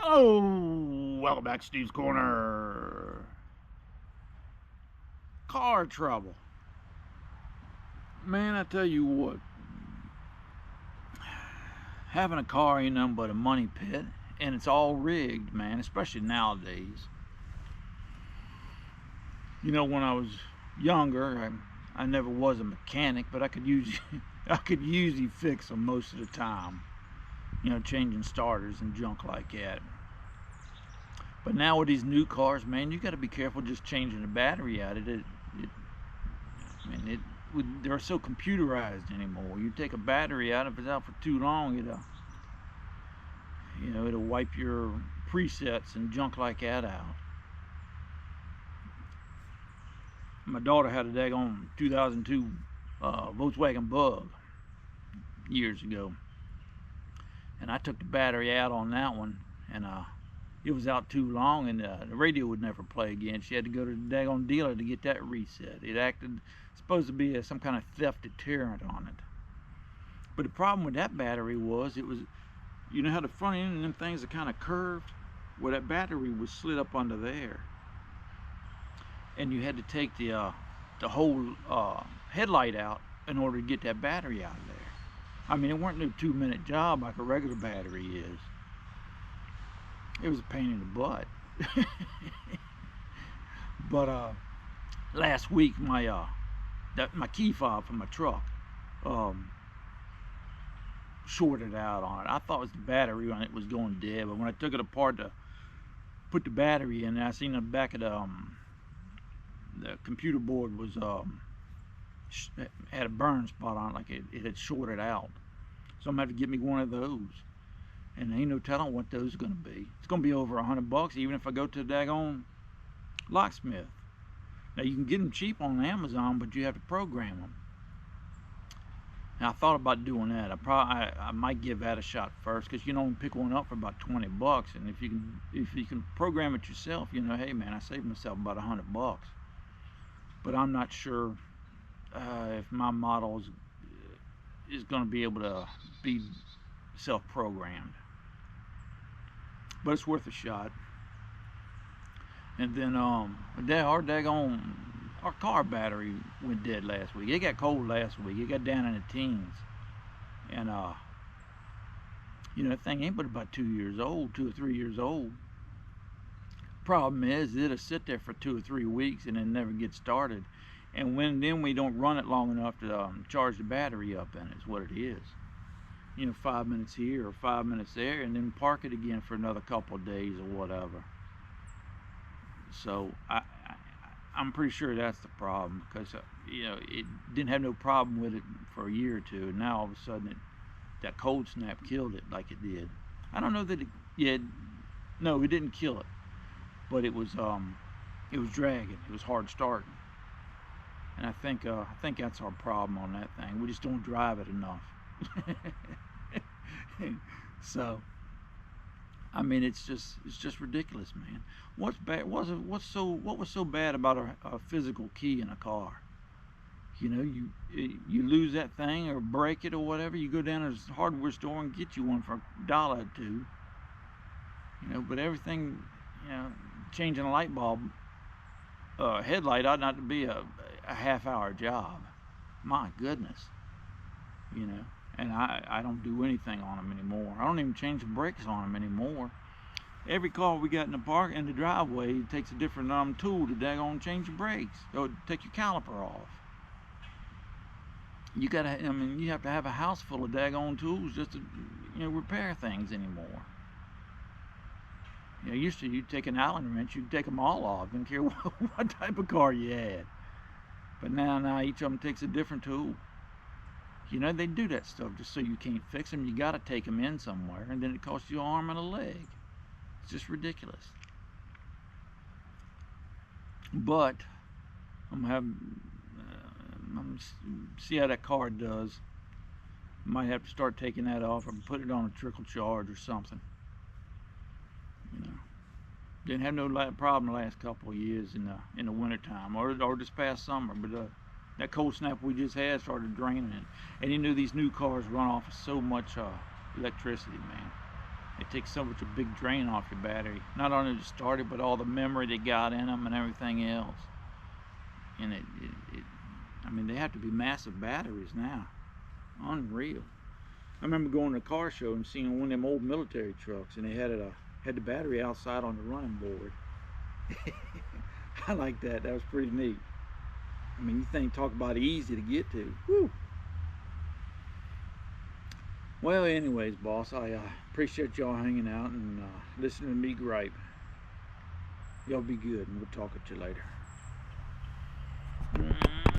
Hello, welcome back to Steve's Corner. Car trouble. Man, I tell you what, having a car ain't nothing but a money pit, and it's all rigged, man, especially nowadays. You know, when I was younger, I never was a mechanic, but I could usually fix them most of the time. You know, changing starters and junk like that. But now with these new cars, man, you got to be careful just changing the battery out. They're so computerized anymore. You take a battery out, if it's out for too long, it'll wipe your presets and junk like that out. My daughter had a daggone 2002 Volkswagen Bug years ago, and I took the battery out on that one, and it was out too long, and the radio would never play again. She had to go to the daggone dealer to get that reset. It acted supposed to be some kind of theft deterrent on it. But the problem with that battery was, you know how the front end and them things are kind of curved? Well, that battery was slid up under there, and you had to take the whole headlight out in order to get that battery out of there. I mean, it weren't no 2-minute job like a regular battery is. It was a pain in the butt. But last week my key fob for my truck shorted out on it. I thought it was the battery on it was going dead, but when I took it apart to put the battery in, I seen the back of the computer board was had a burn spot on it, like it had shorted out. So I'm gonna have to get me one of those. And ain't no telling what those are going to be. It's going to be over $100, even if I go to the daggone locksmith. Now, you can get them cheap on Amazon, but you have to program them. Now, I thought about doing that. I might give that a shot first, because you know, pick one up for about $20, and if you can program it yourself, you know, hey man, I saved myself about $100. But I'm not sure if my model is going to be able to be self-programmed. But it's worth a shot. And then our car battery went dead last week. It got cold last week. It got down in the teens. And you know, that thing ain't but about 2 years old, 2 or 3 years old. Problem is, it'll sit there for 2 or 3 weeks and then never get started. And then we don't run it long enough to charge the battery up in it, is what it is. You know, 5 minutes here or 5 minutes there, and then park it again for another couple of days or whatever. So I'm pretty sure that's the problem, because you know, it didn't have no problem with it for a year or two, and now all of a sudden that cold snap killed it like it did. I don't know that it didn't kill it, but it was dragging. It was hard starting, and I think that's our problem on that thing. We just don't drive it enough. So I mean, it's just ridiculous, man. What was so bad about a physical key in a car? You know, you lose that thing or break it or whatever, you go down to a hardware store and get you one for $1 or $2. You know, but everything, you know, changing a light bulb headlight ought not to be a half-hour job. My goodness. You know, and I don't do anything on them anymore. I don't even change the brakes on them anymore. Every car we got in the driveway, it takes a different tool to daggone change the brakes or take your caliper off. You have to have a house full of daggone tools just to, you know, repair things anymore. You know, used to, you'd take an Allen wrench, you'd take them all off, didn't care what type of car you had. But now each of them takes a different tool. You know, they do that stuff just so you can't fix them. You got to take them in somewhere, and then it costs you an arm and a leg. It's just ridiculous. But I'm gonna see how that car does. Might have to start taking that off or put it on a trickle charge or something. You know, didn't have no problem the last couple of years in the wintertime or this past summer, but that cold snap we just had started draining it. And you know, these new cars run off of so much electricity, man. It takes so much a big drain off your battery. Not only to start it, but all the memory they got in them and everything else. And I mean, they have to be massive batteries now. Unreal. I remember going to a car show and seeing one of them old military trucks, and they had the battery outside on the running board. I like that. That was pretty neat. I mean, you think, talk about easy to get to. Woo. Well, anyways, boss, I appreciate y'all hanging out and listening to me gripe. Y'all be good, and we'll talk at you later.